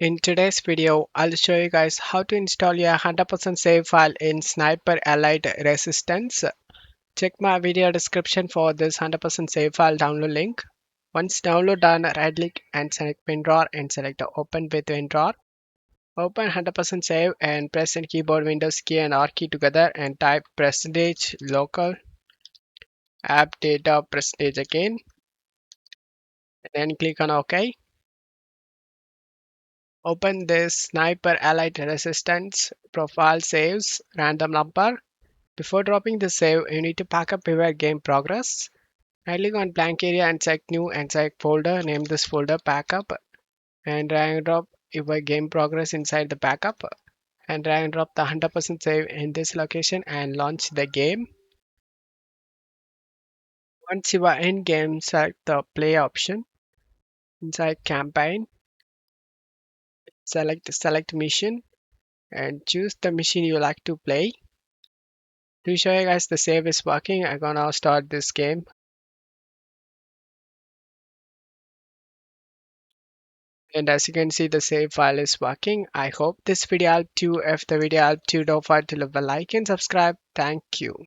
In today's video, I'll show you guys how to install your 100% save file in Sniper Allied Resistance. Check my video description for this 100% save file download link. Once download done, right click and select WinRAR and select the Open with WinRAR. Open 100% save and press the keyboard Windows key and R key together and type percentage local app data percentage again. And then click on OK. Open this Sniper Allied Resistance profile saves random number. Before dropping the save, you need to back up your game progress. Right click on blank area and select new and select folder. Name this folder backup and drag and drop your game progress inside the backup and drag and drop the 100% save in this location and launch the game. Once you are in game, select the play option. Inside campaign, select mission and choose the mission you like to play. To show you guys the save is working, I'm gonna start this game. And as you can see, the save file is working. I hope this video helped you. If the video helped you, don't forget to leave a like and subscribe. Thank you.